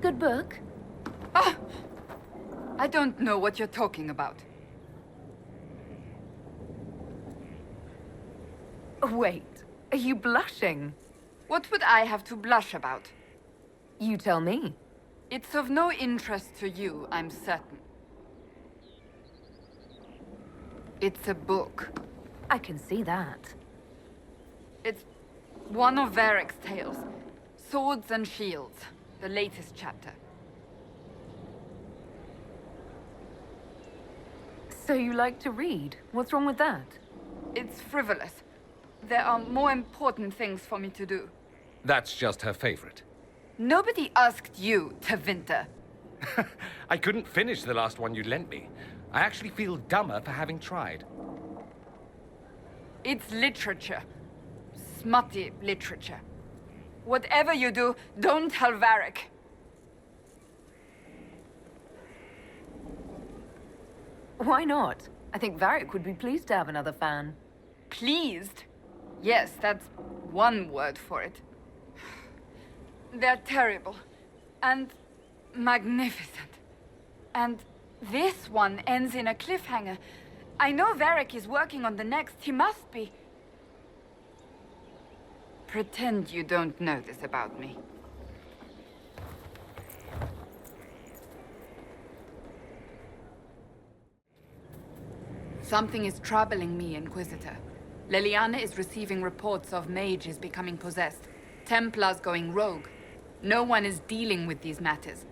Good book? Ah! I don't know what you're talking about. Wait, are you blushing? What would I have to blush about? You tell me. It's of no interest to you, I'm certain. It's a book. I can see that. It's one of Varric's tales. Swords and Shields, the latest chapter. So you like to read? What's wrong with that? It's frivolous. There are more important things for me to do. That's just her favorite. Nobody asked you to winter. I couldn't finish the last one you lent me. I actually feel dumber for having tried. It's literature. Smutty literature. Whatever you do, don't tell Varric. Why not? I think Varric would be pleased to have another fan. Pleased? Yes, that's one word for it. They're terrible. And magnificent. And this one ends in a cliffhanger. I know Varric is working on the next. He must be. Pretend you don't know this about me. Something is troubling me, Inquisitor. Leliana is receiving reports of mages becoming possessed, Templars going rogue. No one is dealing with these matters.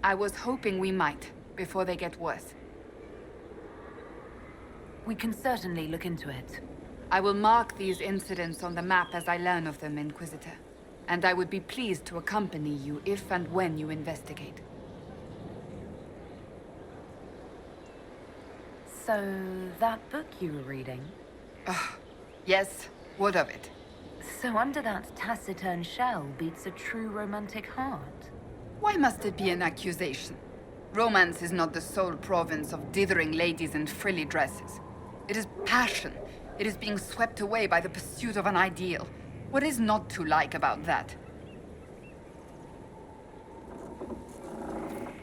I was hoping we might, before they get worse. We can certainly look into it. I will mark these incidents on the map as I learn of them, Inquisitor. And I would be pleased to accompany you if and when you investigate. So, that book you were reading? Yes, what of it? So under that taciturn shell beats a true romantic heart. Why must it be an accusation? Romance is not the sole province of dithering ladies in frilly dresses. It is passion. It is being swept away by the pursuit of an ideal. What is not to like about that?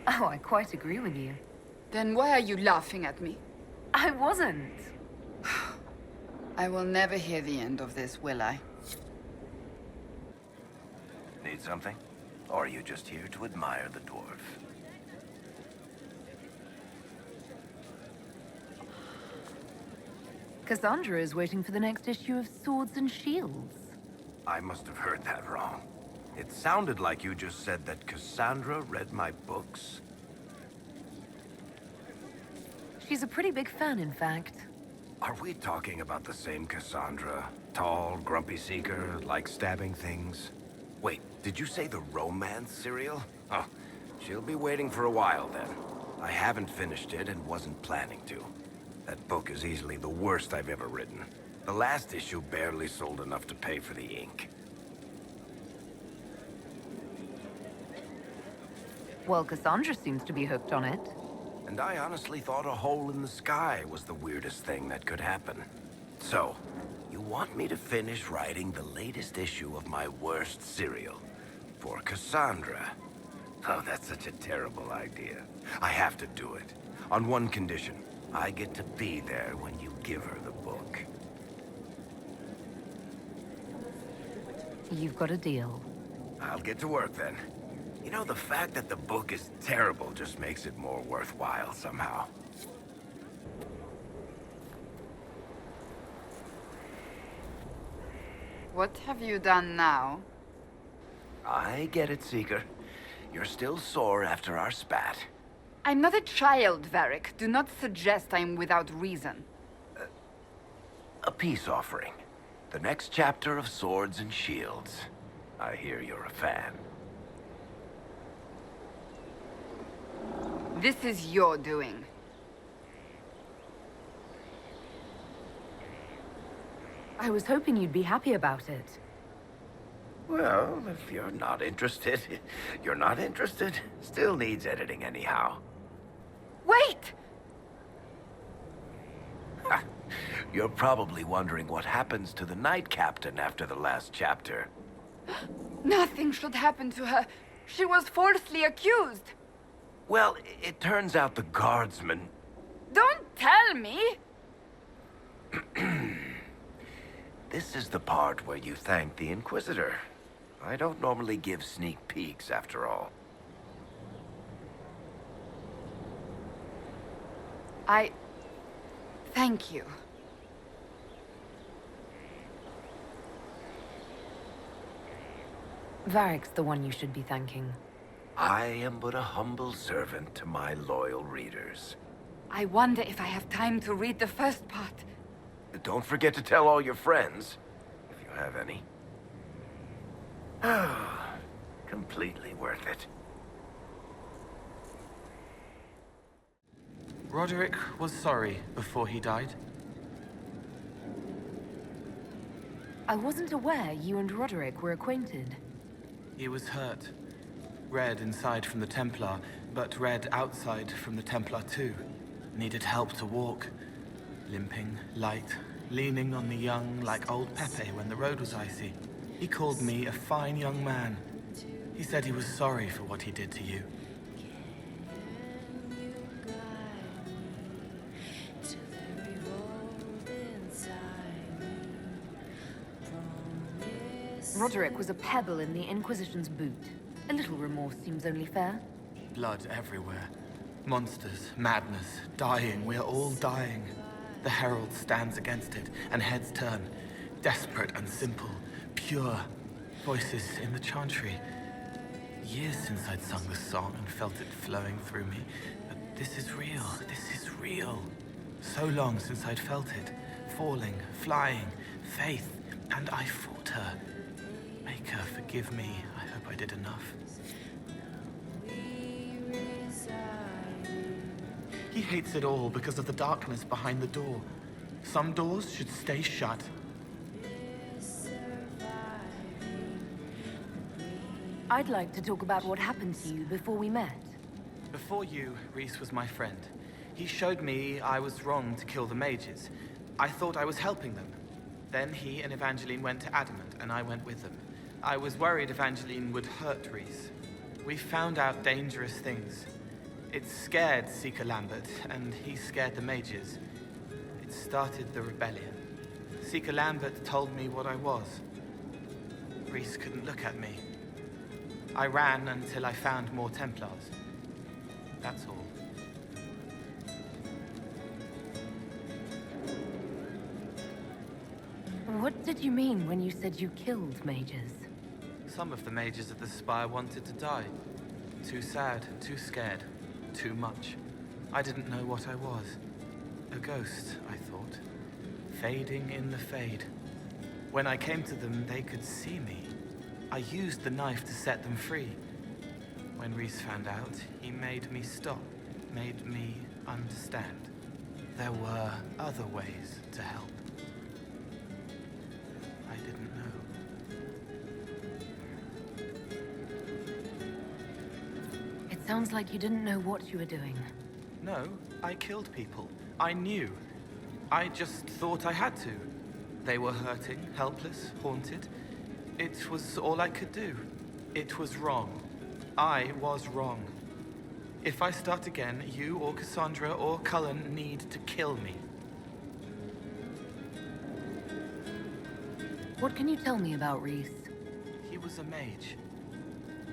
Oh, I quite agree with you. Then why are you laughing at me? I wasn't. I will never hear the end of this, will I? Need something? Or are you just here to admire the dwarf? Cassandra is waiting for the next issue of Swords and Shields. I must have heard that wrong. It sounded like you just said that Cassandra read my books. She's a pretty big fan, in fact. Are we talking about the same Cassandra? Tall, grumpy seeker, like stabbing things? Wait, did you say the romance serial? Oh, she'll be waiting for a while then. I haven't finished it and wasn't planning to. That book is easily the worst I've ever written. The last issue barely sold enough to pay for the ink. Well, Cassandra seems to be hooked on it. And I honestly thought a hole in the sky was the weirdest thing that could happen. So, you want me to finish writing the latest issue of my worst serial for Cassandra? Oh, that's such a terrible idea. I have to do it. On one condition. I get to be there when you give her the book. You've got a deal. I'll get to work then. You know, the fact that the book is terrible just makes it more worthwhile somehow. What have you done now? I get it, Seeker. You're still sore after our spat. I'm not a child, Varric. Do not suggest I'm without reason. A peace offering. The next chapter of Swords and Shields. I hear you're a fan. This is your doing. I was hoping you'd be happy about it. Well, if you're not interested, you're not interested. Still needs editing anyhow. Wait! You're probably wondering what happens to the Knight Captain after the last chapter. Nothing should happen to her. She was falsely accused. Well, it turns out the guardsman... Don't tell me! This is the part where you thank the Inquisitor. I don't normally give sneak peeks, after all. Thank you. Varric's the one you should be thanking. I am but a humble servant to my loyal readers. I wonder if I have time to read the first part. Don't forget to tell all your friends, if you have any. Completely worth it. Roderick was sorry before he died. I wasn't aware you and Roderick were acquainted. He was hurt. Red inside from the Templar, but red outside from the Templar too. Needed help to walk. Limping, light, leaning on the young like old Pepe when the road was icy. He called me a fine young man. He said he was sorry for what he did to you. Roderick was a pebble in the Inquisition's boot. A little remorse seems only fair. Blood everywhere. Monsters, madness, dying. We're all dying. The Herald stands against it, and heads turn. Desperate and simple. Pure. Voices in the chantry. Years since I'd sung the song and felt it flowing through me. But this is real. This is real. So long since I'd felt it. Falling, flying, faith. And I fought her. Make her forgive me. I hope I did enough. He hates it all because of the darkness behind the door. Some doors should stay shut. I'd like to talk about what happened to you before we met. Before you, Rhys was my friend. He showed me I was wrong to kill the mages. I thought I was helping them. Then he and Evangeline went to Adamant, and I went with them. I was worried Evangeline would hurt Rhys. We found out dangerous things. It scared Seeker Lambert, and he scared the mages. It started the rebellion. Seeker Lambert told me what I was. Rhys couldn't look at me. I ran until I found more Templars. That's all. What did you mean when you said you killed mages? Some of the mages at the Spire wanted to die. Too sad, too scared, too much. I didn't know what I was. A ghost, I thought. Fading in the fade. When I came to them, they could see me. I used the knife to set them free. When Rhys found out, he made me stop, made me understand. There were other ways to help. I didn't know. It sounds like you didn't know what you were doing. No, I killed people. I knew. I just thought I had to. They were hurting, helpless, haunted. It was all I could do. It was wrong. I was wrong. If I start again, you or Cassandra or Cullen need to kill me. What can you tell me about Rhys? He was a mage.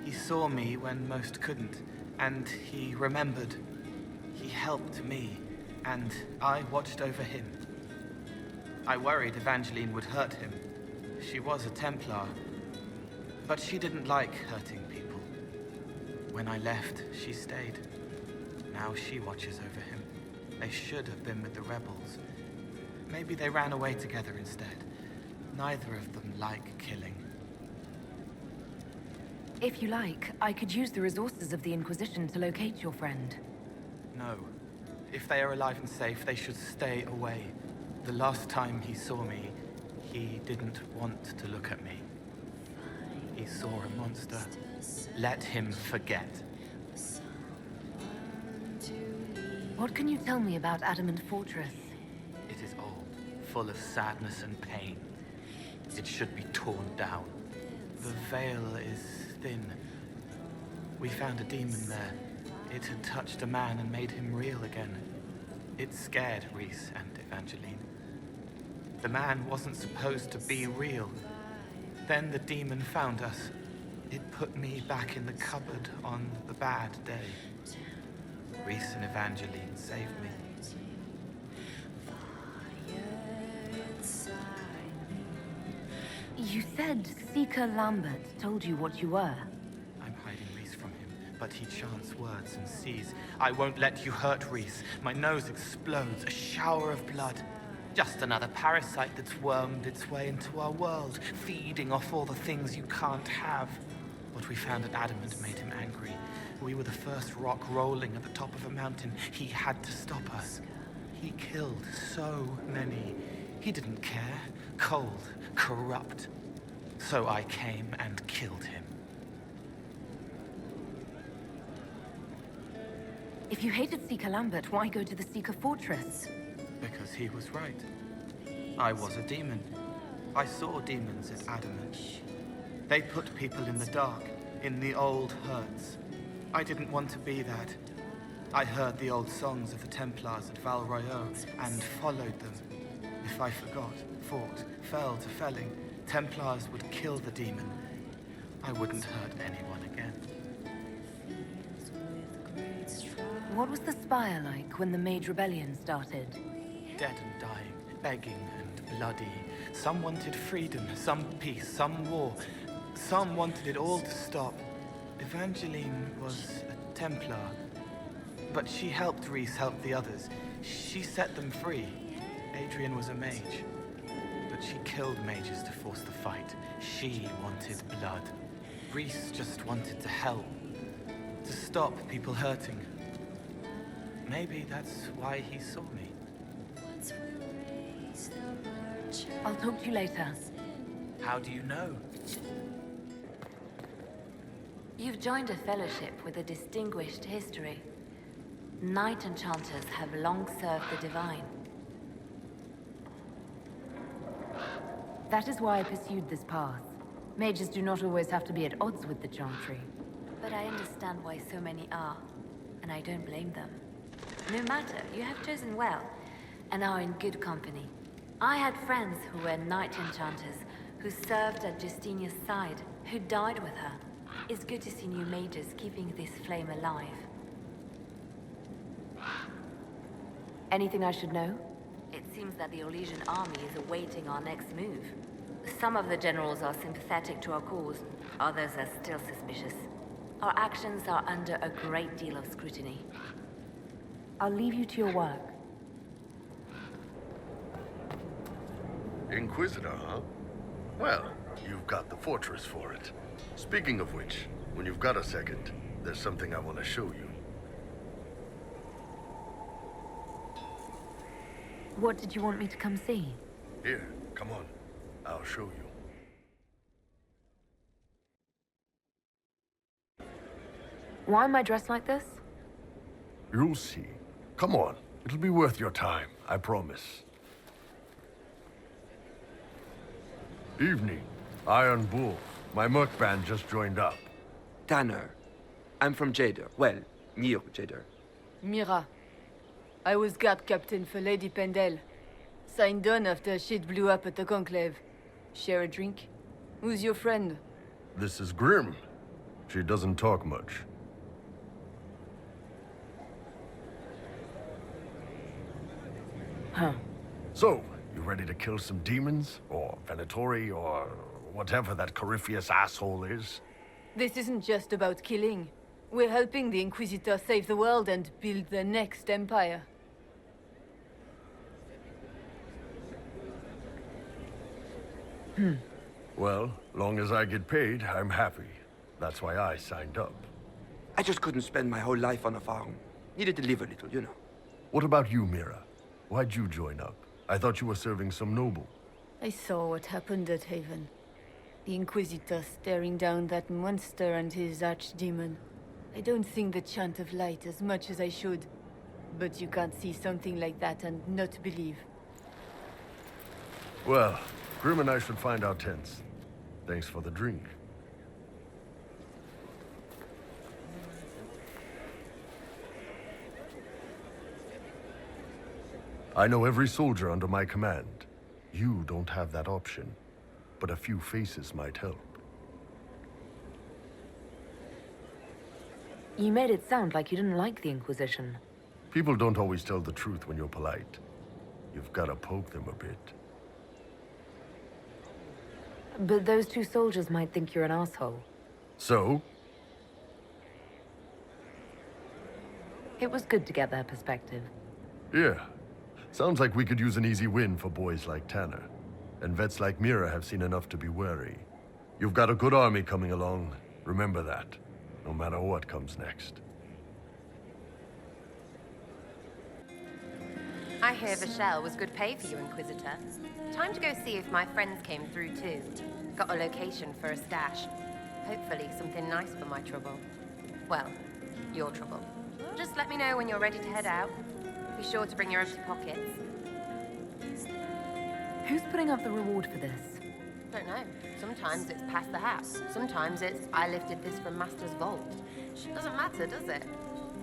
He saw me when most couldn't, and he remembered. He helped me, and I watched over him. I worried Evangeline would hurt him. She was a Templar, but she didn't like hurting people. When I left, she stayed. Now she watches over him. They should have been with the rebels. Maybe they ran away together instead. Neither of them like killing. If you like, I could use the resources of the Inquisition to locate your friend. No. If they are alive and safe, they should stay away. The last time he saw me, he didn't want to look at me. He saw a monster. Let him forget. What can you tell me about Adamant Fortress? It is old, full of sadness and pain. It should be torn down. The veil is thin. We found a demon there. It had touched a man and made him real again. It scared Reese and Evangeline. The man wasn't supposed to be real. Then the demon found us. It put me back in the cupboard on the bad day. Reese and Evangeline saved me. You said Seeker Lambert told you what you were. I'm hiding Reese from him, but he chants words and sees. I won't let you hurt Reese. My nose explodes, a shower of blood. Just another parasite that's wormed its way into our world, feeding off all the things you can't have. What we found at Adamant made him angry. We were the first rock rolling at the top of a mountain. He had to stop us. He killed so many. He didn't care. Cold, corrupt. So I came and killed him. If you hated Seeker Lambert, why go to the Seeker Fortress? Because he was right. I was a demon. I saw demons at Adamant. They put people in the dark, in the old hurts. I didn't want to be that. I heard the old songs of the Templars at Val Royeaux and followed them. If I forgot, fought, fell to felling, Templars would kill the demon. I wouldn't hurt anyone again. What was the Spire like when the Mage Rebellion started? Dead and dying, begging and bloody. Some wanted freedom, some peace, some war. Some wanted it all to stop. Evangeline was a Templar, but she helped Reese help the others. She set them free. Adrian was a mage, but she killed mages to force the fight. She wanted blood. Reese just wanted to help, to stop people hurting. Maybe that's why he saw me. I'll talk to you later. How do you know? You've joined a fellowship with a distinguished history. Knight enchanters have long served the divine. That is why I pursued this path. Mages do not always have to be at odds with the Chantry. But I understand why so many are, and I don't blame them. No matter, you have chosen well, and are in good company. I had friends who were knight enchanters, who served at Justinia's side, who died with her. It's good to see new mages keeping this flame alive. Anything I should know? It seems that the Orlesian army is awaiting our next move. Some of the generals are sympathetic to our cause, others are still suspicious. Our actions are under a great deal of scrutiny. I'll leave you to your work. Inquisitor, huh? Well, you've got the fortress for it. Speaking of which, when you've got a second, there's something I want to show you. What did you want me to come see? Here, come on. I'll show you. Why am I dressed like this? You'll see. Come on. It'll be worth your time, I promise. Evening. Iron Bull. My merc band just joined up. Tanner. I'm from Jader. Well, near Jader. Mira. I was guard captain for Lady Pendel. Signed on after shit blew up at the Conclave. Share a drink? Who's your friend? This is Grim. She doesn't talk much. Huh. So, you ready to kill some demons? Or Venatori, or whatever that Corypheus asshole is? This isn't just about killing. We're helping the Inquisitor save the world and build the next empire. Well, long as I get paid, I'm happy. That's why I signed up. I just couldn't spend my whole life on a farm. Needed to live a little, you know. What about you, Mira? Why'd you join up? I thought you were serving some noble. I saw what happened at Haven. The Inquisitor staring down that monster and his archdemon. I don't sing the chant of light as much as I should. But you can't see something like that and not believe. Well, Grim and I should find our tents. Thanks for the drink. I know every soldier under my command. You don't have that option, but a few faces might help. You made it sound like you didn't like the Inquisition. People don't always tell the truth when you're polite. You've got to poke them a bit. But those two soldiers might think you're an asshole. So? It was good to get their perspective. Yeah. Sounds like we could use an easy win for boys like Tanner. And vets like Mira have seen enough to be wary. You've got a good army coming along. Remember that, no matter what comes next. I hear Verchiel was good pay for you, Inquisitor. Time to go see if my friends came through too. Got a location for a stash. Hopefully something nice for my trouble. Well, your trouble. Just let me know when you're ready to head out. Be sure to bring your empty pockets. Who's putting up the reward for this? Don't know. Sometimes it's past the hat. Sometimes it's I lifted this from Master's vault. Doesn't matter, does it?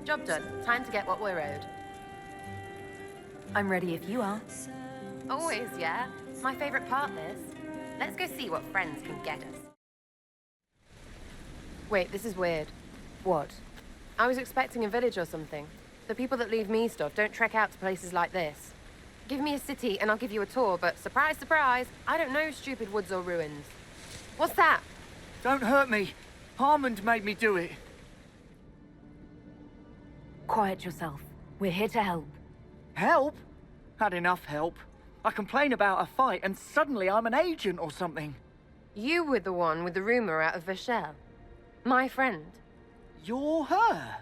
Job done. Time to get what we're owed. I'm ready if you are. Always, yeah. My favorite part, this. Let's go see what friends can get us. Wait, this is weird. What? I was expecting a village or something. The people that leave me stuff don't trek out to places like this. Give me a city and I'll give you a tour, but surprise, surprise, I don't know stupid woods or ruins. What's that? Don't hurt me. Harmond made me do it. Quiet yourself. We're here to help. Help? Had enough help. I complain about a fight and suddenly I'm an agent or something. You were the one with the rumor out of Verchiel. My friend. You're her.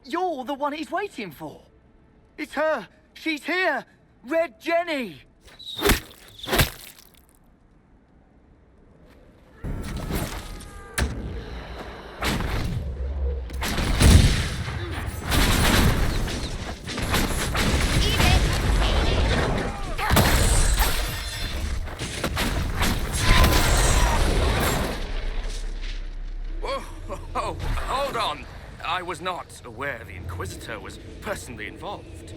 You're the one he's waiting for. It's her. She's here. Red Jenny. Oh, hold on. I was not aware the Inquisitor was personally involved.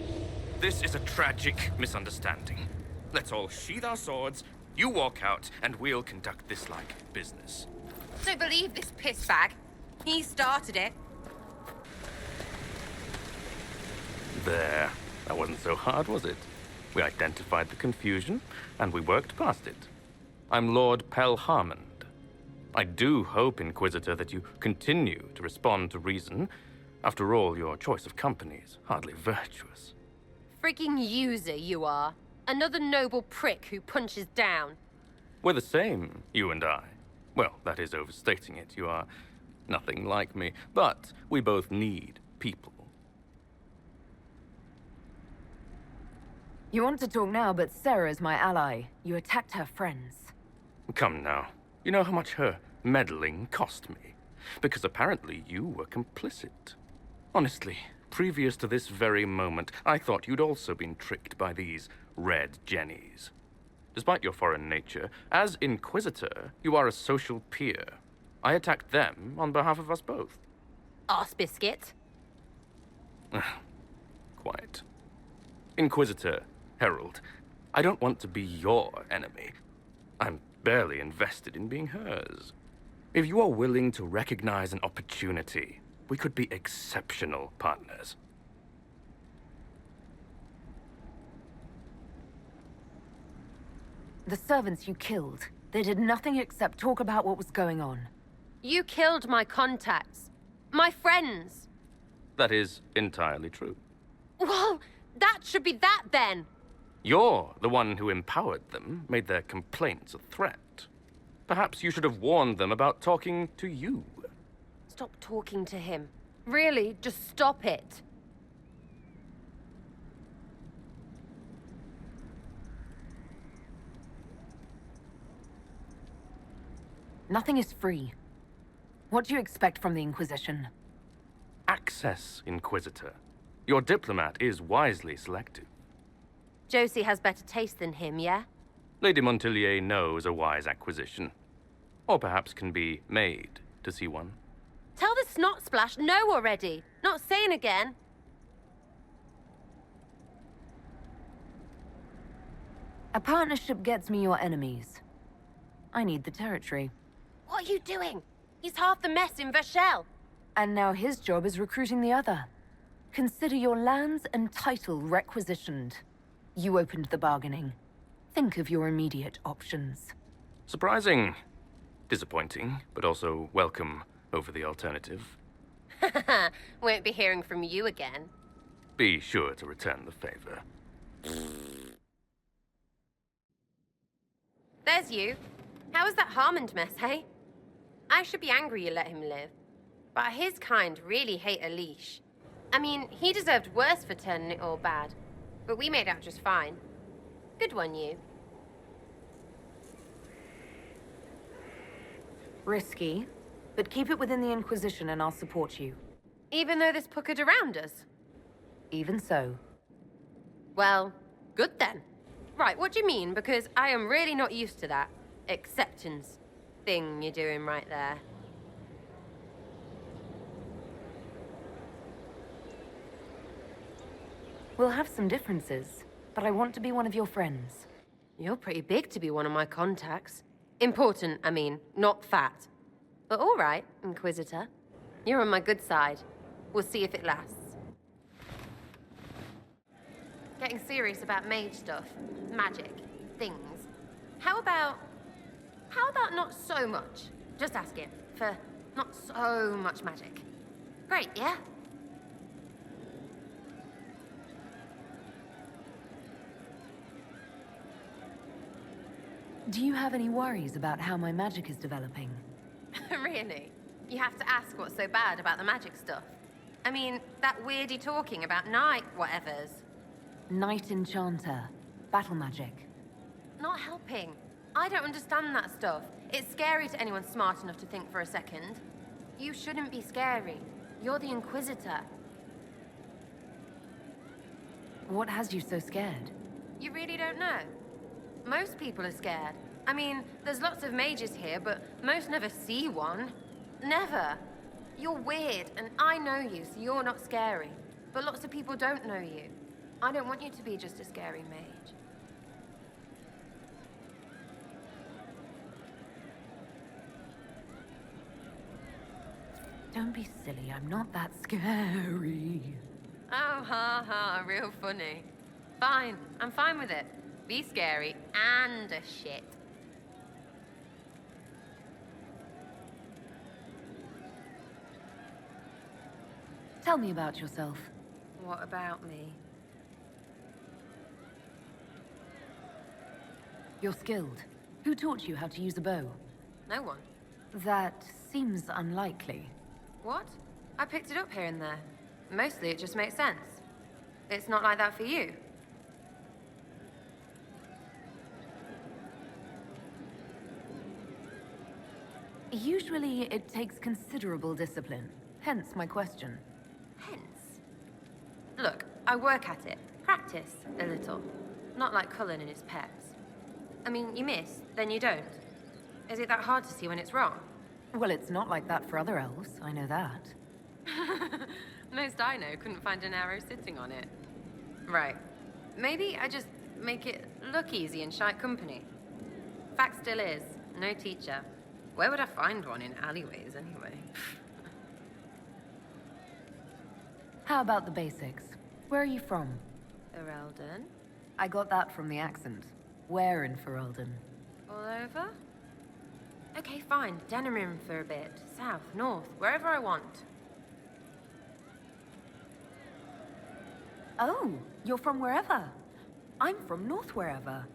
This is a tragic misunderstanding. Let's all sheathe our swords, you walk out, and we'll conduct this like business. Don't believe this piss bag. He started it. There. That wasn't so hard, was it? We identified the confusion, and we worked past it. I'm Lord Pel Harmond. I do hope, Inquisitor, that you continue to respond to reason. After all, your choice of company is hardly virtuous. Freaking user, you are. Another noble prick who punches down. We're the same, you and I. Well, that is overstating it. You are nothing like me. But we both need people. You want to talk now, but Sera is my ally. You attacked her friends. Come now. You know how much her meddling cost me. Because apparently you were complicit. Honestly, previous to this very moment, I thought you'd also been tricked by these red jennies. Despite your foreign nature, as Inquisitor, you are a social peer. I attacked them on behalf of us both. Arse biscuit. Quiet. Inquisitor, Herald, I don't want to be your enemy. I'm barely invested in being hers. If you are willing to recognize an opportunity, we could be exceptional partners. The servants you killed, they did nothing except talk about what was going on. You killed my contacts. My friends. That is entirely true. Well, that should be that then. You're the one who empowered them, made their complaints a threat. Perhaps you should have warned them about talking to you. Stop talking to him. Really, just stop it. Nothing is free. What do you expect from the Inquisition? Access, Inquisitor. Your diplomat is wisely selective. Josie has better taste than him, yeah? Lady Montillier knows a wise acquisition. Or perhaps can be made to see one. Tell the snot splash no already. Not saying again. A partnership gets me your enemies. I need the territory. What are you doing? He's half the mess in Verchiel. And now his job is recruiting the other. Consider your lands and title requisitioned. You opened the bargaining. Think of your immediate options. Surprising. Disappointing, but also welcome over the alternative. Won't be hearing from you again. Be sure to return the favor. There's you. How was that Harmond mess, hey? I should be angry you let him live. But his kind really hate a leash. I mean, he deserved worse for turning it all bad. But we made out just fine. Good one, you. Risky, but keep it within the Inquisition and I'll support you. Even though there's puckered around us? Even so. Well, good then. Right, what do you mean? Because I am really not used to that acceptance thing you're doing right there. We'll have some differences, but I want to be one of your friends. You're pretty big to be one of my contacts. Important, I mean, not fat. But all right, Inquisitor. You're on my good side. We'll see if it lasts. Getting serious about mage stuff, magic, things. How about not so much? Just asking for not so much magic. Great, yeah? Do you have any worries about how my magic is developing? Really? You have to ask what's so bad about the magic stuff. I mean, that weirdy talking about night whatevers. Knight Enchanter. Battle magic. Not helping. I don't understand that stuff. It's scary to anyone smart enough to think for a second. You shouldn't be scary. You're the Inquisitor. What has you so scared? You really don't know? Most people are scared. I mean, there's lots of mages here, but most never see one. Never. You're weird, and I know you, so you're not scary. But lots of people don't know you. I don't want you to be just a scary mage. Don't be silly, I'm not that scary. Oh, ha ha, real funny. Fine, I'm fine with it. Be scary and a shit. Tell me about yourself. What about me? You're skilled. Who taught you how to use a bow? No one. That seems unlikely. What? I picked it up here and there. Mostly it just makes sense. It's not like that for you. Usually it takes considerable discipline. Hence my question. Hence? Look, I work at it. Practice a little. Not like Cullen and his pets. I mean, you miss, then you don't. Is it that hard to see when it's wrong? Well, it's not like that for other elves, I know that. Most I know couldn't find an arrow sitting on it. Right. Maybe I just make it look easy in shite company. Fact still is, no teacher. Where would I find one in alleyways, anyway? How about the basics? Where are you from? Ferelden? I got that from the accent. Where in Ferelden? All over? Okay, fine. Denerim for a bit. South, north, wherever I want. Oh, you're from wherever. I'm from north wherever.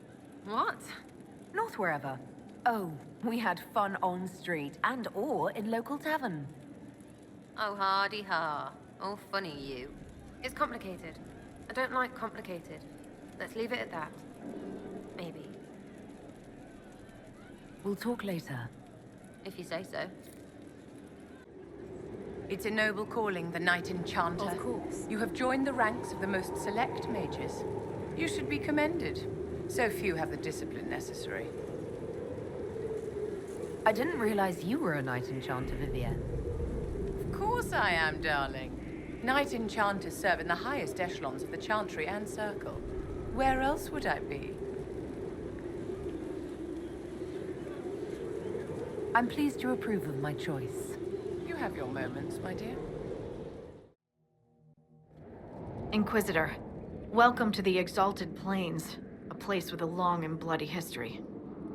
What? North wherever. Oh, we had fun on street and or in local tavern. Oh, hardy ha. Oh, funny you. It's complicated. I don't like complicated. Let's leave it at that. Maybe. We'll talk later. If you say so. It's a noble calling, the Knight Enchanter. Of course. You have joined the ranks of the most select mages. You should be commended. So few have the discipline necessary. I didn't realize you were a Knight Enchanter, Vivienne. Of course I am, darling. Knight Enchanters serve in the highest echelons of the Chantry and Circle. Where else would I be? I'm pleased you approve of my choice. You have your moments, my dear. Inquisitor, welcome to the Exalted Plains, a place with a long and bloody history.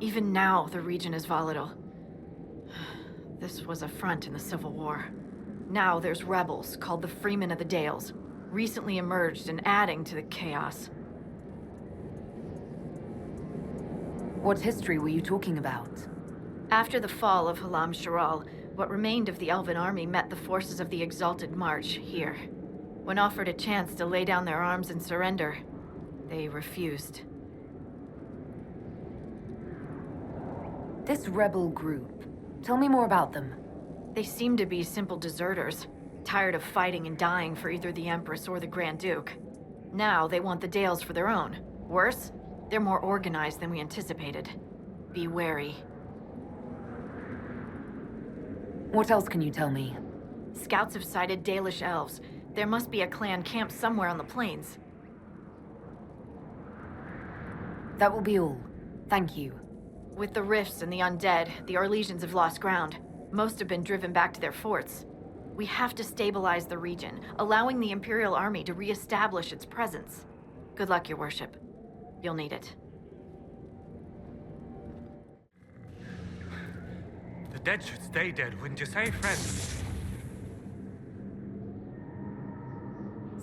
Even now, the region is volatile. This was a front in the Civil War. Now there's rebels called the Freemen of the Dales, recently emerged and adding to the chaos. What history were you talking about? After the fall of Halam Sharal, what remained of the Elven army met the forces of the Exalted March here. When offered a chance to lay down their arms and surrender, they refused. This rebel group, tell me more about them. They seem to be simple deserters, tired of fighting and dying for either the Empress or the Grand Duke. Now they want the Dales for their own. Worse, they're more organized than we anticipated. Be wary. What else can you tell me? Scouts have sighted Dalish elves. There must be a clan camped somewhere on the plains. That will be all. Thank you. With the rifts and the undead, the Orlesians have lost ground. Most have been driven back to their forts. We have to stabilize the region, allowing the Imperial Army to re-establish its presence. Good luck, Your Worship. You'll need it. The dead should stay dead, wouldn't you say, friend?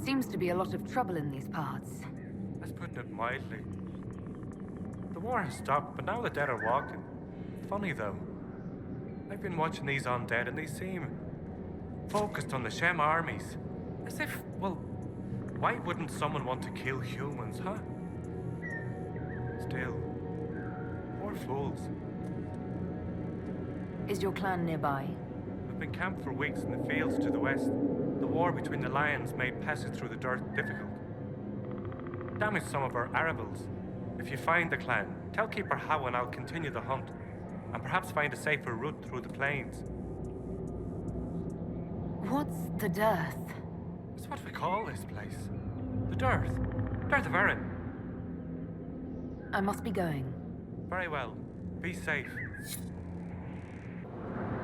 Seems to be a lot of trouble in these parts. That's putting it mildly. The war has stopped, but now the dead are walking. Funny, though. I've been watching these undead, and they seem focused on the Shem armies. As if, well, why wouldn't someone want to kill humans, huh? Still, poor fools. Is your clan nearby? We've been camped for weeks in the fields to the west. The war between the lions made passage through the dirt difficult. Damaged some of our arable. If you find the clan, tell Keeper How and I'll continue the hunt, and perhaps find a safer route through the plains. What's the dearth? It's what we call this place. The Dearth. Dearth of Erin. I must be going. Very well. Be safe.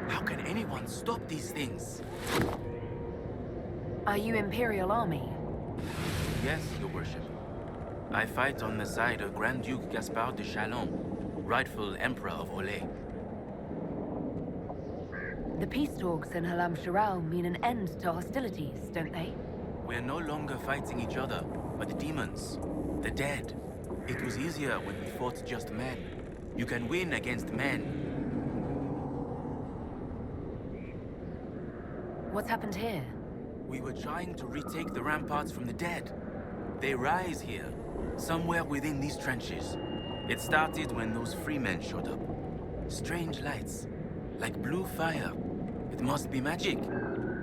How can anyone stop these things? Are you Imperial Army? Yes, Your Worship. I fight on the side of Grand Duke Gaspard de Chalon, rightful Emperor of Olay. The peace talks in Halam Sharal mean an end to hostilities, don't they? We're no longer fighting each other, but the demons, the dead. It was easier when we fought just men. You can win against men. What's happened here? We were trying to retake the ramparts from the dead. They rise here, somewhere within these trenches. It started when those freemen showed up. Strange lights, like blue fire. It must be magic.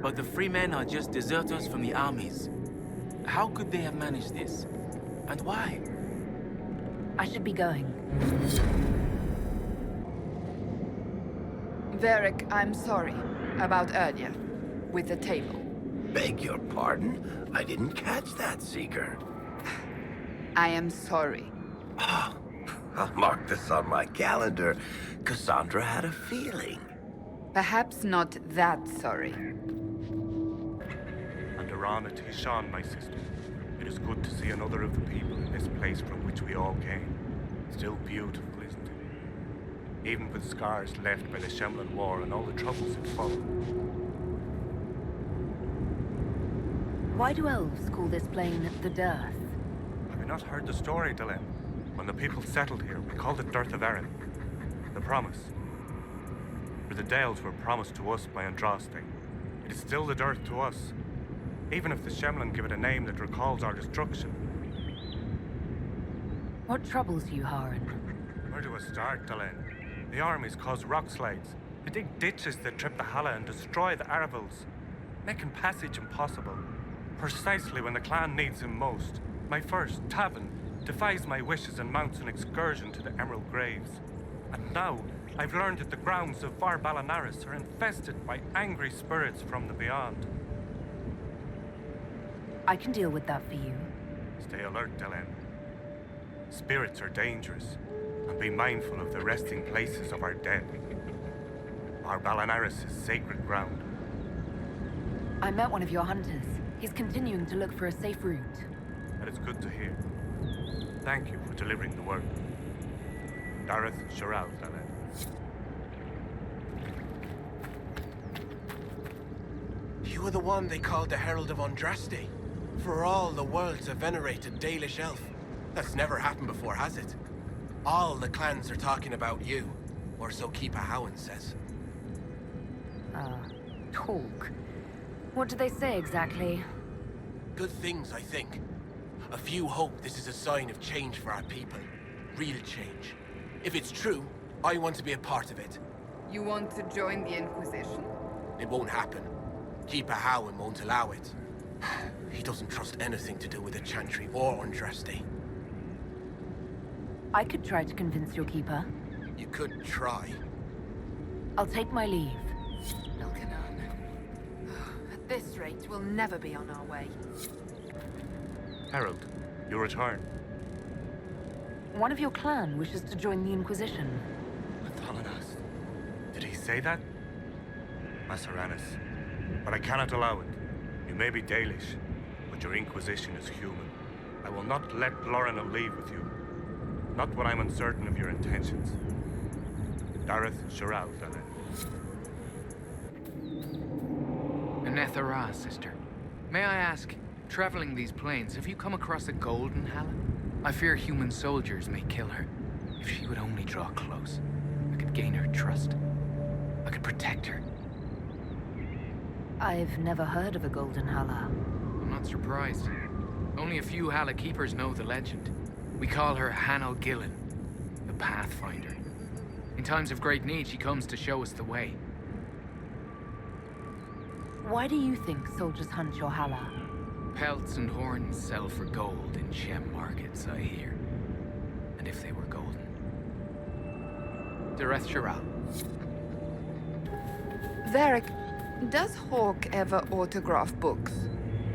But the freemen are just deserters from the armies. How could they have managed this? And why? I should be going. Varric, I'm sorry about earlier, with the table. Beg your pardon? I didn't catch that, Seeker. I am sorry. Oh, I'll mark this on my calendar. Cassandra had a feeling. Perhaps not that sorry. And Arana Tishan, my sister. It is good to see another of the people in this place from which we all came. Still beautiful, isn't it? Even with scars left by the Shemlin War and all the troubles it followed. Why do elves call this plain the Dearth? Have you not heard the story, Dylan? When the people settled here, we called it Dearth of Erin. The promise. For the Dales were promised to us by Andraste. It is still the Dearth to us. Even if the Shemlin give it a name that recalls our destruction. What troubles you, Haran? Where do I start, Dylan? The armies cause rock slides. They dig ditches that trip the Halla and destroy the Arvils, making passage impossible. Precisely when the clan needs him most. My first, Tavin, defies my wishes and mounts an excursion to the Emerald Graves. And now, I've learned that the grounds of Var Balanaris are infested by angry spirits from the beyond. I can deal with that for you. Stay alert, Dylan. Spirits are dangerous, and be mindful of the resting places of our dead. Our Balanaris is sacred ground. I met one of your hunters. He's continuing to look for a safe route. That is good to hear. Thank you for delivering the word. Dareth Shiral, Daled. You were the one they called the Herald of Andraste. For all the world's a venerated Dalish elf. That's never happened before, has it? All the clans are talking about you. Or so Keeper Howan says. Talk. What do they say exactly? Good things, I think. A few hope this is a sign of change for our people. Real change. If it's true, I want to be a part of it. You want to join the Inquisition? It won't happen. Keeper Howan won't allow it. He doesn't trust anything to do with the Chantry or Andraste. I could try to convince your keeper. You could try. I'll take my leave. At this rate, we'll never be on our way. Herald, you return. One of your clan wishes to join the Inquisition. Mathalanas. Did he say that? Masaranis. But I cannot allow it. You may be Dalish, but your Inquisition is human. I will not let Lorna leave with you. Not when I'm uncertain of your intentions. Dareth Shiral, Daled. Anethara, sister. May I ask, traveling these plains, have you come across a Golden Halla? I fear human soldiers may kill her. If she would only draw close, I could gain her trust. I could protect her. I've never heard of a Golden Halla. I'm not surprised. Only a few Halla keepers know the legend. We call her Hanel Gillen, the Pathfinder. In times of great need, she comes to show us the way. Why do you think soldiers hunt your Halla? Pelts and horns sell for gold in Shem markets, I hear. And if they were golden. Dareth Shiral. Varric, does Hawk ever autograph books?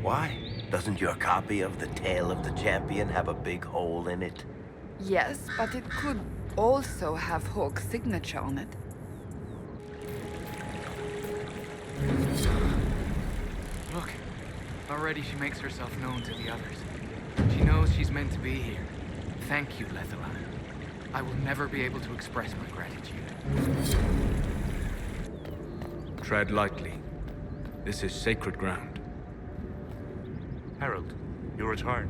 Why? Doesn't your copy of The Tale of the Champion have a big hole in it? Yes, but it could also have Hawk's signature on it. Look, already she makes herself known to the others. She knows she's meant to be here. Thank you, Lethalan. I will never be able to express my gratitude. Tread lightly. This is sacred ground. Herald, you return.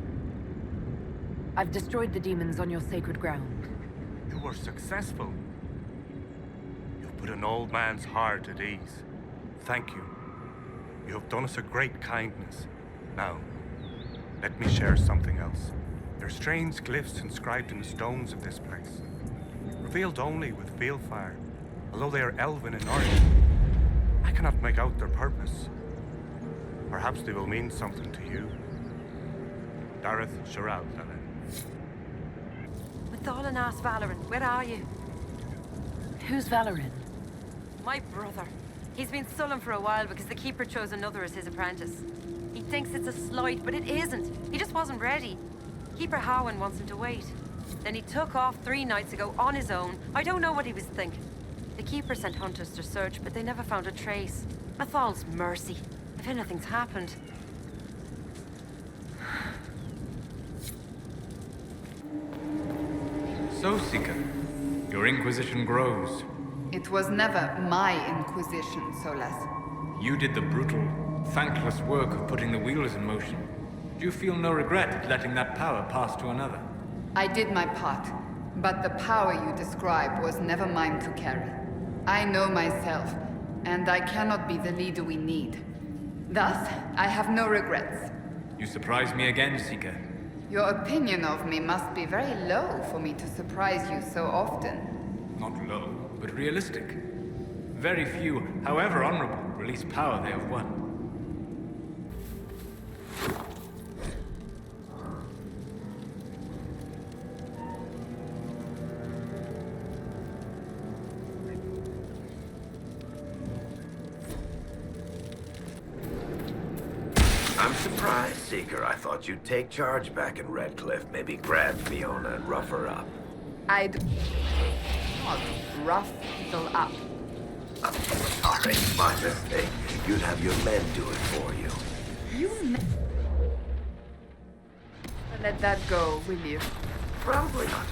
I've destroyed the demons on your sacred ground. You were successful. You've put an old man's heart at ease. Thank you. You have done us a great kindness. Now, let me share something else. There are strange glyphs inscribed in the stones of this place. Revealed only with field fire, although they are elven in origin. I cannot make out their purpose. Perhaps they will mean something to you. Dareth Shiral, Daled. Mathalanas Valoran, where are you? Who's Valoran? My brother. He's been sullen for a while because the Keeper chose another as his apprentice. He thinks it's a slight, but it isn't. He just wasn't ready. Keeper Howan wants him to wait. Then he took off 3 nights ago on his own. I don't know what he was thinking. The Keeper sent hunters to search, but they never found a trace. Mathal's mercy. If anything's happened. So, Seeker, your Inquisition grows. It was never my Inquisition, Solas. You did the brutal, thankless work of putting the wheels in motion. Do you feel no regret at letting that power pass to another? I did my part, but the power you describe was never mine to carry. I know myself, and I cannot be the leader we need. Thus, I have no regrets. You surprise me again, Seeker. Your opinion of me must be very low for me to surprise you so often. Not low, but realistic. Very few, however honorable, release power they have won. I'm surprised, Seeker. I thought you'd take charge back in Redcliffe. Maybe grab Fiona and rough her up. I'd not rough people up. Sorry, my mistake. You'd have your men do it for you. Let that go, will you? Probably not.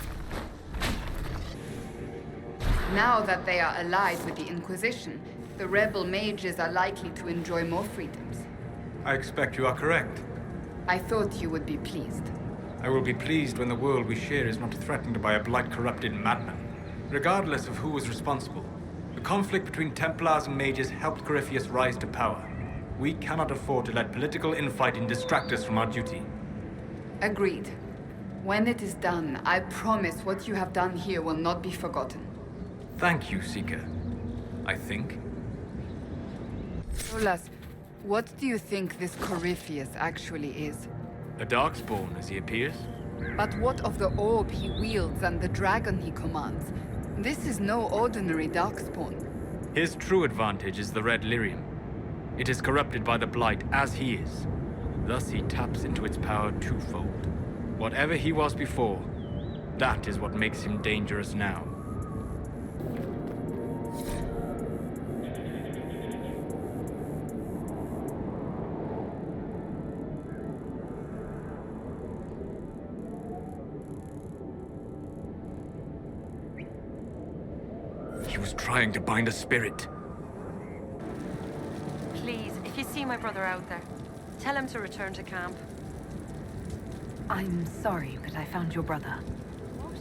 Now that they are allied with the Inquisition, the rebel mages are likely to enjoy more freedoms. I expect you are correct. I thought you would be pleased. I will be pleased when the world we share is not threatened by a blight-corrupted madman. Regardless of who was responsible, the conflict between Templars and mages helped Corypheus rise to power. We cannot afford to let political infighting distract us from our duty. Agreed. When it is done, I promise what you have done here will not be forgotten. Thank you, Seeker. I think. Rolas, what do you think this Corypheus actually is? A darkspawn as he appears? But what of the orb he wields and the dragon he commands? This is no ordinary darkspawn. His true advantage is the red lyrium. It is corrupted by the blight as he is. Thus he taps into its power twofold. Whatever he was before, that is what makes him dangerous now. He was trying to bind a spirit. Please, if you see my brother out there, tell him to return to camp. I'm sorry, but I found your brother. What?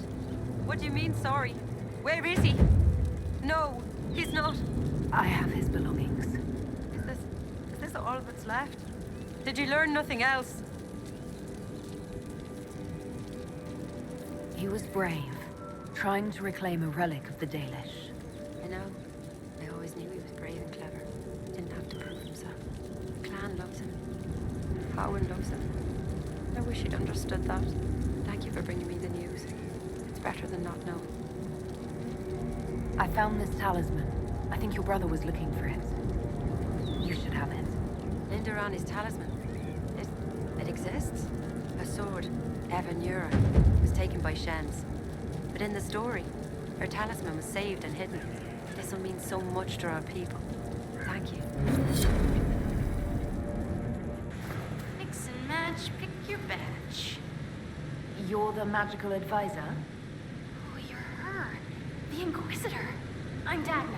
What do you mean, sorry? Where is he? No, he's not. I have his belongings. Is this all that's left? Did you learn nothing else? He was brave, trying to reclaim a relic of the Dalish. I know. I always knew he was brave and clever. Didn't have to prove himself. The clan loves him. Howard loves him. I wish he'd understood that. Thank you for bringing me the news. It's better than not knowing. I found this talisman. I think your brother was looking for it. You should have it. Lindarani's talisman. It exists? A sword, Evan Yura, was taken by Shens. But in the story, her talisman was saved and hidden. This will mean so much to our people. Thank you. Mix and match, pick your batch. You're the magical advisor? Oh, you're her. The Inquisitor. I'm Dagna.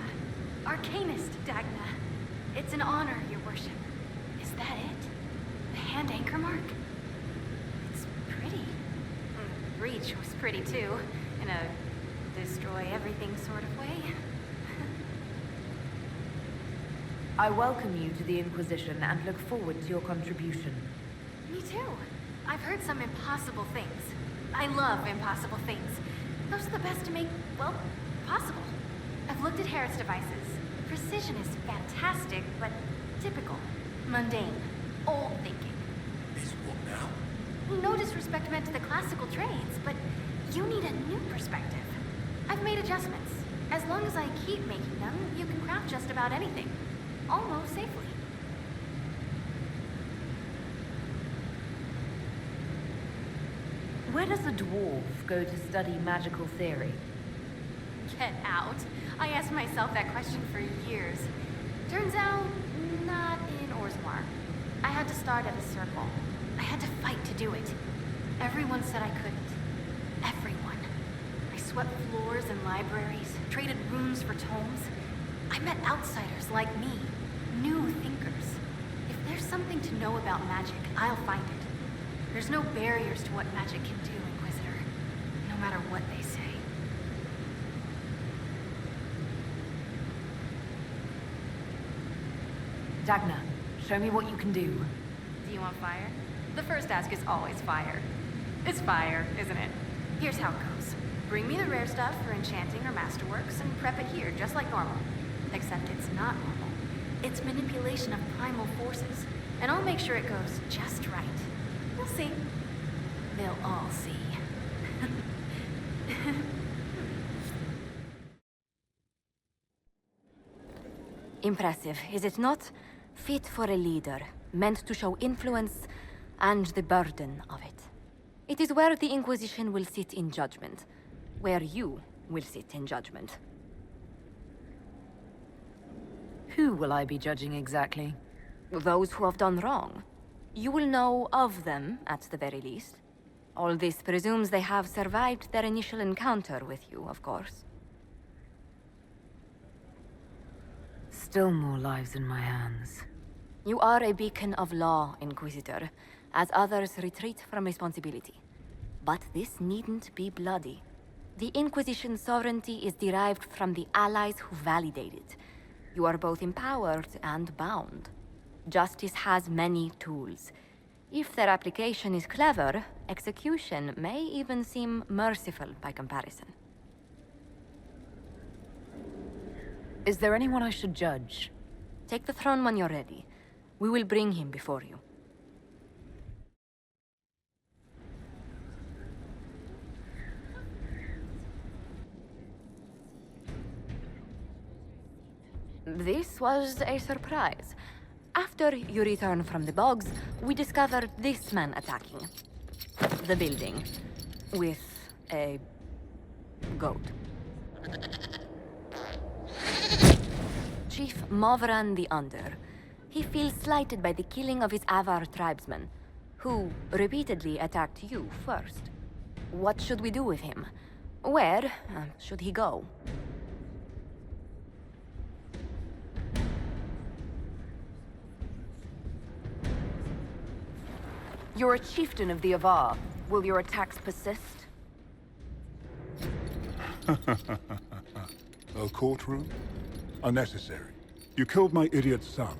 Arcanist Dagna. It's an honor, your worship. Is that it? The hand anchor mark? It's pretty. The breach was pretty too, in a destroy everything sort of way. I welcome you to the Inquisition and look forward to your contribution. Me too. I've heard some impossible things. I love impossible things. Those are the best to make, well, possible. I've looked at Harrod's devices. The precision is fantastic, but typical. Mundane. Old thinking. Is what now? No disrespect meant to the classical trades, but you need a new perspective. I've made adjustments. As long as I keep making them, you can craft just about anything. Almost safely. Where does a dwarf go to study magical theory? Get out. I asked myself that question for years. Turns out, not in Orzammar. I had to start at a circle. I had to fight to do it. Everyone said I couldn't. Everyone. I swept floors in libraries, traded runes for tomes. I met outsiders like me, new thinkers. If there's something to know about magic, I'll find it. There's no barriers to what magic can do, Inquisitor, no matter what they say. Dagna, show me what you can do. Do you want fire? The first ask is always fire. It's fire, isn't it? Here's how it goes. Bring me the rare stuff for enchanting or masterworks and prep it here, just like normal. Except it's not normal. It's manipulation of primal forces. And I'll make sure it goes just right. You'll see. They'll all see. Impressive, is it not? Fit for a leader, meant to show influence and the burden of it. It is where the Inquisition will sit in judgment. Where you will sit in judgment. Who will I be judging exactly? Those who have done wrong. You will know of them, at the very least. All this presumes they have survived their initial encounter with you, of course. Still more lives in my hands. You are a beacon of law, Inquisitor, as others retreat from responsibility. But this needn't be bloody. The Inquisition's sovereignty is derived from the allies who validate it. You are both empowered and bound. Justice has many tools. If their application is clever, execution may even seem merciful by comparison. Is there anyone I should judge? Take the throne when you're ready. We will bring him before you. This was a surprise. After you return from the bogs, we discovered this man attacking the building with a goat. Chief Movran the Under. He feels slighted by the killing of his Avar tribesmen, who repeatedly attacked you first. What should we do with him? Where should he go? You're a chieftain of the Avar. Will your attacks persist? A courtroom? Unnecessary. You killed my idiot son,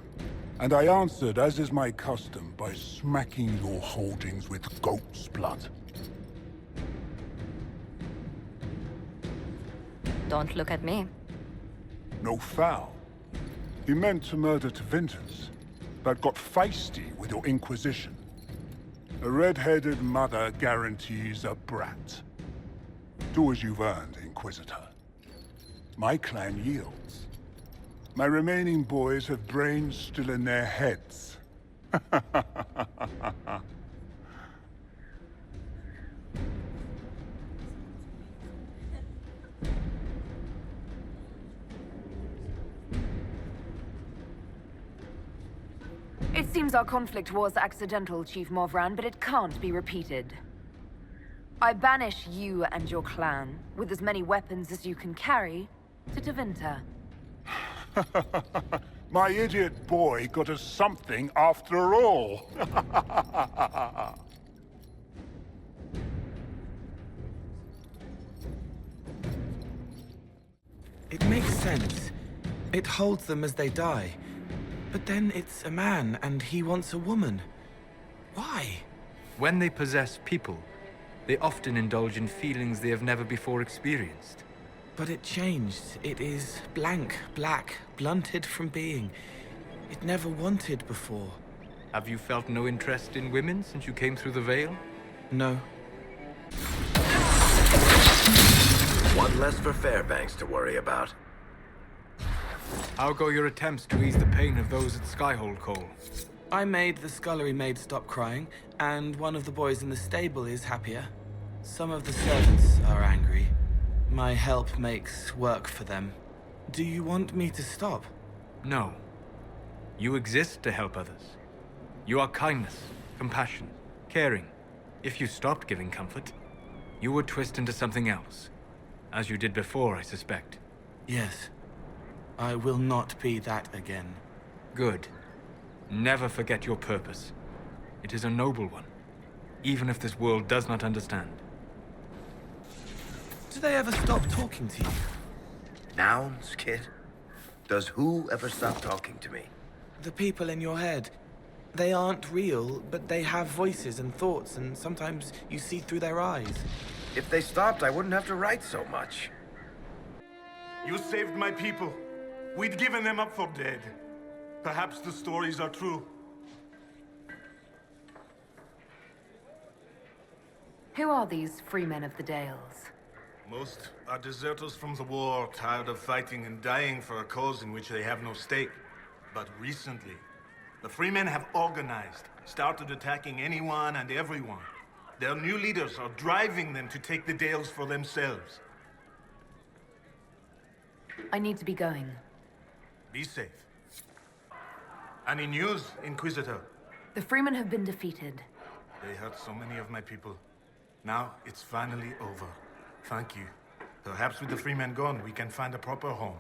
and I answered, as is my custom, by smacking your holdings with goat's blood. Don't look at me. No foul. He meant to murder Tevinters, but got feisty with your Inquisition. A red-headed mother guarantees a brat. Do as you've earned, Inquisitor. My clan yields. My remaining boys have brains still in their heads. It seems our conflict was accidental, Chief Movran, but it can't be repeated. I banish you and your clan, with as many weapons as you can carry, to Tevinter. My idiot boy got us something after all. It makes sense. It holds them as they die. But then it's a man, and he wants a woman. Why? When they possess people, they often indulge in feelings they have never before experienced. But it changed. It is blank, black, blunted from being. It never wanted before. Have you felt no interest in women since you came through the Veil? No. One less for Fairbanks to worry about. How go your attempts to ease the pain of those at Skyhold Cole? I made the scullery maid stop crying, and one of the boys in the stable is happier. Some of the servants are angry. My help makes work for them. Do you want me to stop? No. You exist to help others. You are kindness, compassion, caring. If you stopped giving comfort, you would twist into something else. As you did before, I suspect. Yes. I will not be that again. Good. Never forget your purpose. It is a noble one, even if this world does not understand. Do they ever stop talking to you? Nouns, kid? Does who ever stop talking to me? The people in your head. They aren't real, but they have voices and thoughts, and sometimes you see through their eyes. If they stopped, I wouldn't have to write so much. You saved my people. We'd given them up for dead. Perhaps the stories are true. Who are these free men of the Dales? Most are deserters from the war, tired of fighting and dying for a cause in which they have no stake. But recently, the free men have organized, started attacking anyone and everyone. Their new leaders are driving them to take the Dales for themselves. I need to be going. Be safe. Any news, Inquisitor? The Freemen have been defeated. They hurt so many of my people. Now it's finally over. Thank you. Perhaps with the Freemen gone, we can find a proper home.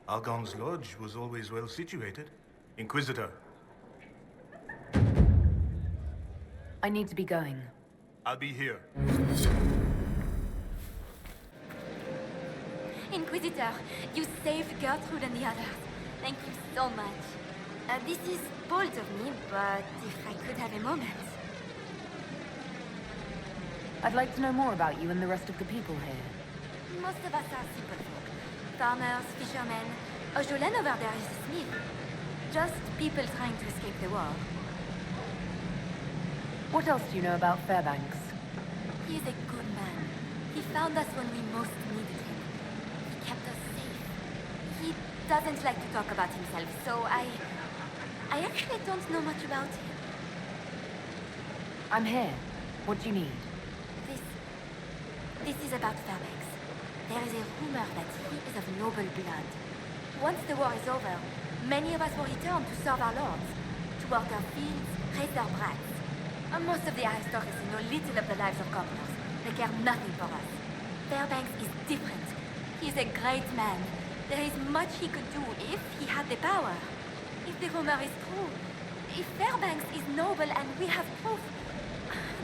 Algon's lodge was always well situated. Inquisitor. I need to be going. I'll be here. Inquisitor, you saved Gertrude and the others. Thank you so much. This is bold of me, but if I could have a moment. I'd like to know more about you and the rest of the people here. Most of us are simple folk. Farmers, fishermen. Jolene over there is a smith. Just people trying to escape the war. What else do you know about Fairbanks? He is a good man. He found us when we most needed him. He kept us safe. He doesn't like to talk about himself, so I actually don't know much about him. I'm here. What do you need? This is about Fairbanks. There is a rumor that he is of noble blood. Once the war is over, many of us will return to serve our lords, to work our fields, raise their brats. Most of the aristocracy know little of the lives of commoners. They care nothing for us. Fairbanks is different. He is a great man. There is much he could do if he had the power. If the rumor is true, if Fairbanks is noble and we have proof.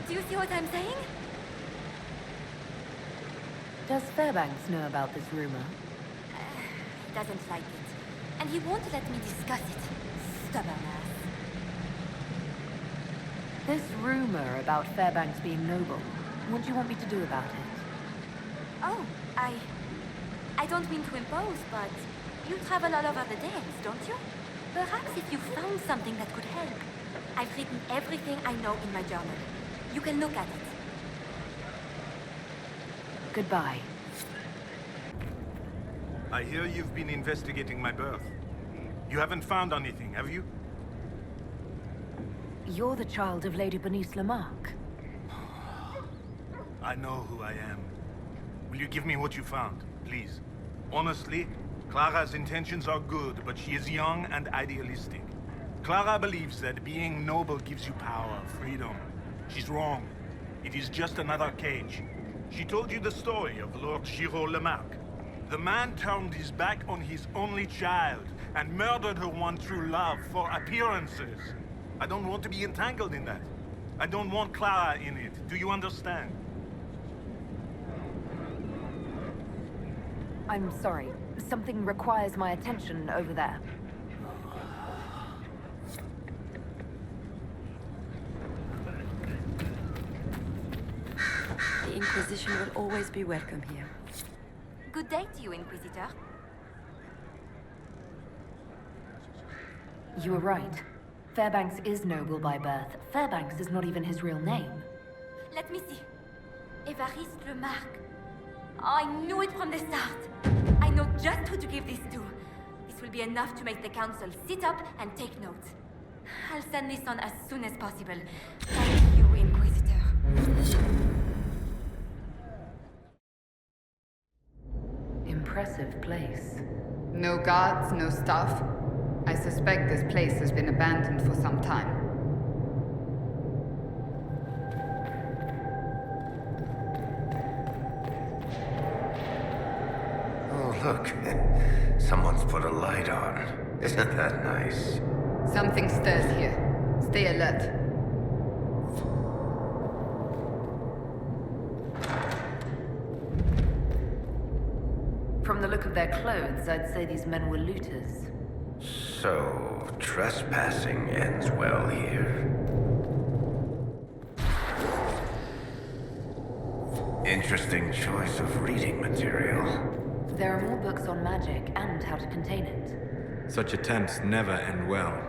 Do you see what I'm saying? Does Fairbanks know about this rumor? He doesn't like it. And he won't let me discuss it. Stubborn ass. This rumor about Fairbanks being noble, what do you want me to do about it? Oh, I don't mean to impose, but you travel all over the Dales, don't you? Perhaps if you found something that could help. I've written everything I know in my journal. You can look at it. Goodbye. I hear you've been investigating my birth. You haven't found anything, have you? You're the child of Lady Bernice Lamarck. I know who I am. Will you give me what you found, please? Honestly, Clara's intentions are good, but she is young and idealistic. Clara believes that being noble gives you power, freedom. She's wrong. It is just another cage. She told you the story of Lord Giraud Lamarck. The man turned his back on his only child and murdered her one true love for appearances. I don't want to be entangled in that. I don't want Clara in it. Do you understand? I'm sorry. Something requires my attention over there. The Inquisition will always be welcome here. Good day to you, Inquisitor. You were right. Fairbanks is noble by birth. Fairbanks is not even his real name. Let me see. Évariste Lamarck. I knew it from the start. I know just who to give this to. This will be enough to make the Council sit up and take note. I'll send this on as soon as possible. Thank you, Inquisitor. Impressive place. No guards, no staff. I suspect this place has been abandoned for some time. Oh, look. Someone's put a light on. Isn't that nice? Something stirs here. Stay alert. From the look of their clothes, I'd say these men were looters. So, trespassing ends well here. Interesting choice of reading material. There are more books on magic and how to contain it. Such attempts never end well.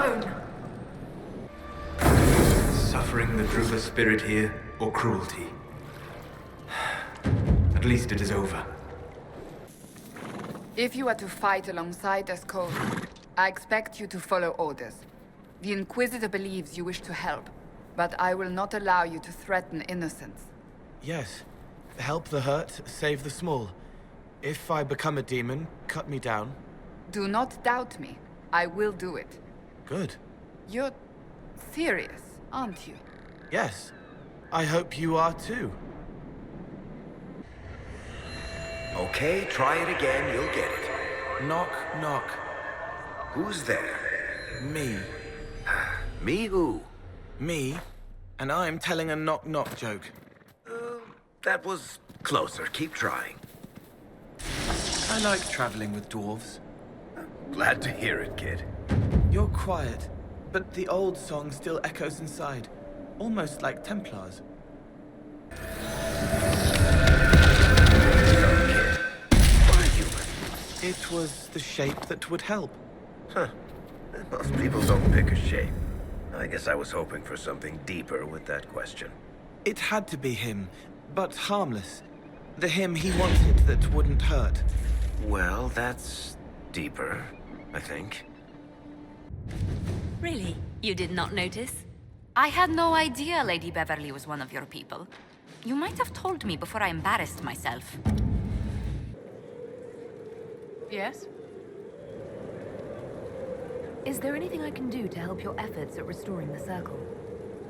alone! Suffering the Druva spirit here, or cruelty? At least it is over. If you are to fight alongside us, Cole, I expect you to follow orders. The Inquisitor believes you wish to help, but I will not allow you to threaten innocents. Yes. Help the hurt, save the small. If I become a demon, cut me down. Do not doubt me. I will do it. Good. You're serious, aren't you? Yes. I hope you are too. Okay, try it again, you'll get it. Knock, knock. Who's there? Me. Me who? Me? And I'm telling a knock-knock joke. That was closer. Keep trying. I like traveling with dwarves. Glad to hear it, kid. You're quiet, but the old song still echoes inside. Almost like Templars. It was the shape that would help. Huh. Most people don't pick a shape. I guess I was hoping for something deeper with that question. It had to be him, but harmless. The him he wanted that wouldn't hurt. Well, that's deeper, I think. Really? You did not notice? I had no idea Lady Beverly was one of your people. You might have told me before I embarrassed myself. Yes? Is there anything I can do to help your efforts at restoring the Circle?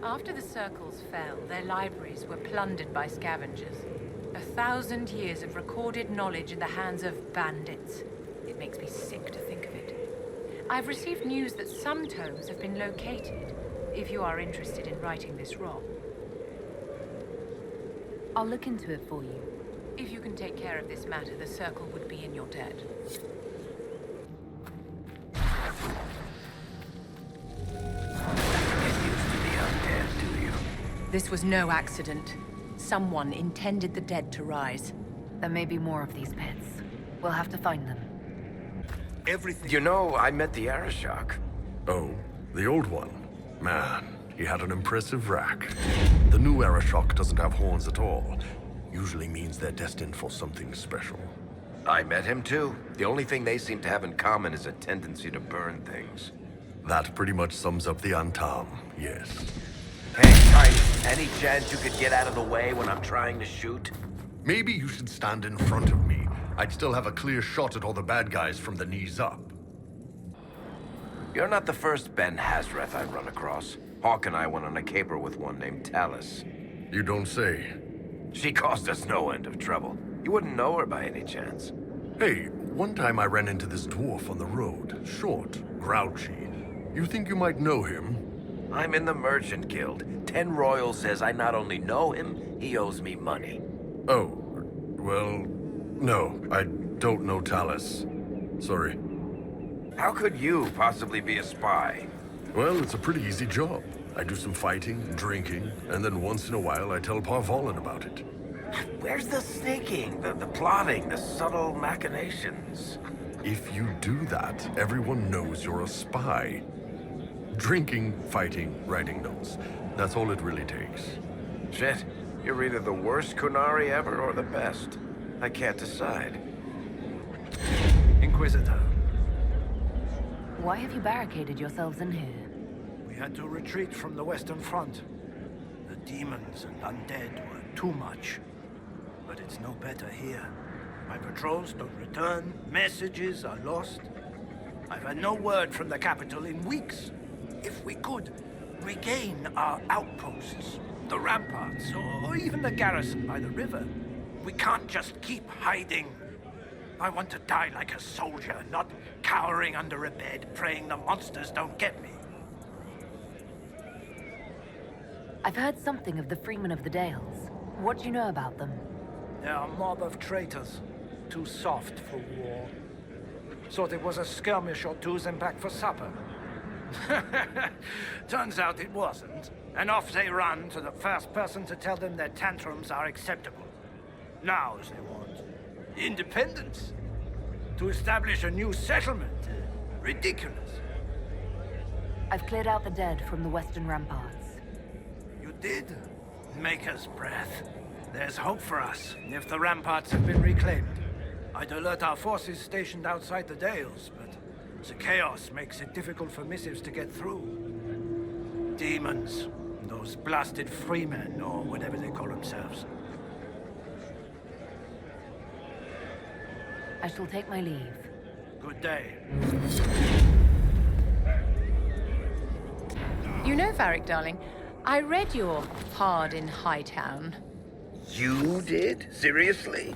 After the Circles fell, their libraries were plundered by scavengers. 1,000 years of recorded knowledge in the hands of bandits. It makes me sick to think of it. I've received news that some tomes have been located, if you are interested in righting this wrong. I'll look into it for you. If you can take care of this matter, the Circle would be in your debt. This was no accident. Someone intended the dead to rise. There may be more of these pits. We'll have to find them. Everything. You know, I met the Arishok. Oh, the old one? Man, he had an impressive rack. The new Arishok doesn't have horns at all. Usually means they're destined for something special. I met him too. The only thing they seem to have in common is a tendency to burn things. That pretty much sums up the Antam, yes. Hey, Tiny, any chance you could get out of the way when I'm trying to shoot? Maybe you should stand in front of me. I'd still have a clear shot at all the bad guys from the knees up. You're not the first Ben Hazreth I've run across. Hawk and I went on a caper with one named Talus. You don't say. She caused us no end of trouble. You wouldn't know her by any chance. Hey, one time I ran into this dwarf on the road. Short, grouchy. You think you might know him? I'm in the Merchant Guild. 10 Royal says I not only know him, he owes me money. Oh, well, no, I don't know Talus. Sorry. How could you possibly be a spy? Well, it's a pretty easy job. I do some fighting, drinking, and then once in a while I tell Parvolin about it. Where's the sneaking, the plotting, the subtle machinations? If you do that, everyone knows you're a spy. Drinking, fighting, writing notes. That's all it really takes. Shit, you're either the worst Kunari ever or the best. I can't decide. Inquisitor. Why have you barricaded yourselves in here? We had to retreat from the Western Front. The demons and undead were too much. But it's no better here. My patrols don't return, messages are lost. I've had no word from the capital in weeks. If we could regain our outposts, the ramparts, or even the garrison by the river, we can't just keep hiding. I want to die like a soldier, not cowering under a bed, praying the monsters don't get me. I've heard something of the Freemen of the Dales. What do you know about them? They're a mob of traitors. Too soft for war. Thought it was a skirmish or two, then back for supper. Turns out it wasn't. And off they run to the first person to tell them their tantrums are acceptable. Now they want independence. To establish a new settlement. Ridiculous. I've cleared out the dead from the western ramparts. You did? Maker's breath. There's hope for us, if the ramparts have been reclaimed. I'd alert our forces stationed outside the Dales, but the chaos makes it difficult for missives to get through. Demons. Those blasted freemen, or whatever they call themselves. I shall take my leave. Good day. You know, Varric, darling, I read your Hard in Hightown. You did? Seriously?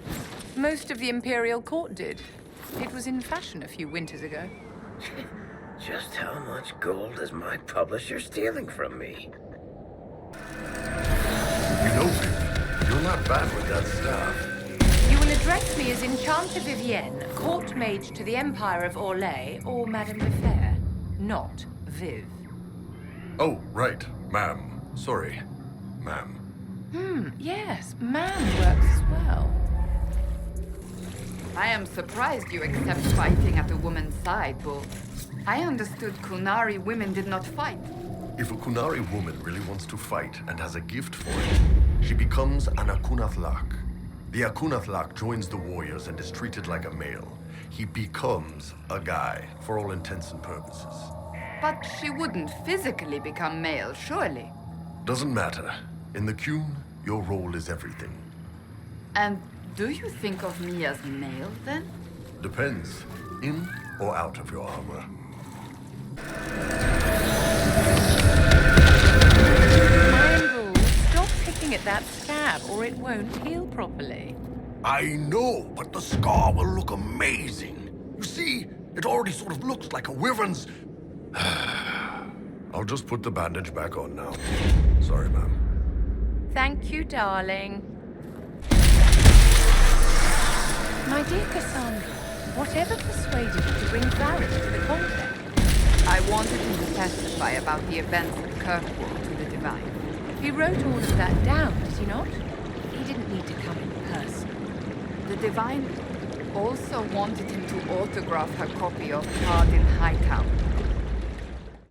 Most of the Imperial Court did. It was in fashion a few winters ago. Just how much gold is my publisher stealing from me? You know, you're not bad with that stuff. You will address me as Enchanter Vivienne, Court Mage to the Empire of Orlais, or Madame de Fer, not Viv. Oh, right. Ma'am. Sorry. Ma'am. Yes, ma'am works as well. I am surprised you accept fighting at a woman's side, Bull. I understood Kunari women did not fight. If a Kunari woman really wants to fight and has a gift for it, she becomes an Akunath-Lak. The Akunath-Lak joins the warriors and is treated like a male. He becomes a guy, for all intents and purposes. But she wouldn't physically become male, surely. Doesn't matter. In the Qun, your role is everything. And do you think of me as male, then? Depends. In or out of your armor. Stop picking at that scab, or it won't heal properly. I know, but the scar will look amazing. You see, it already sort of looks like a wyvern's... I'll just put the bandage back on now. Sorry, ma'am. Thank you, darling. My dear Cassandra, whatever persuaded you to bring Varric to the Conclave? I wanted him to testify about the events at Kirkwall to the Divine. He wrote all of that down, did he not? He didn't need to come in person. The Divine also wanted him to autograph her copy of Hard in Hightown.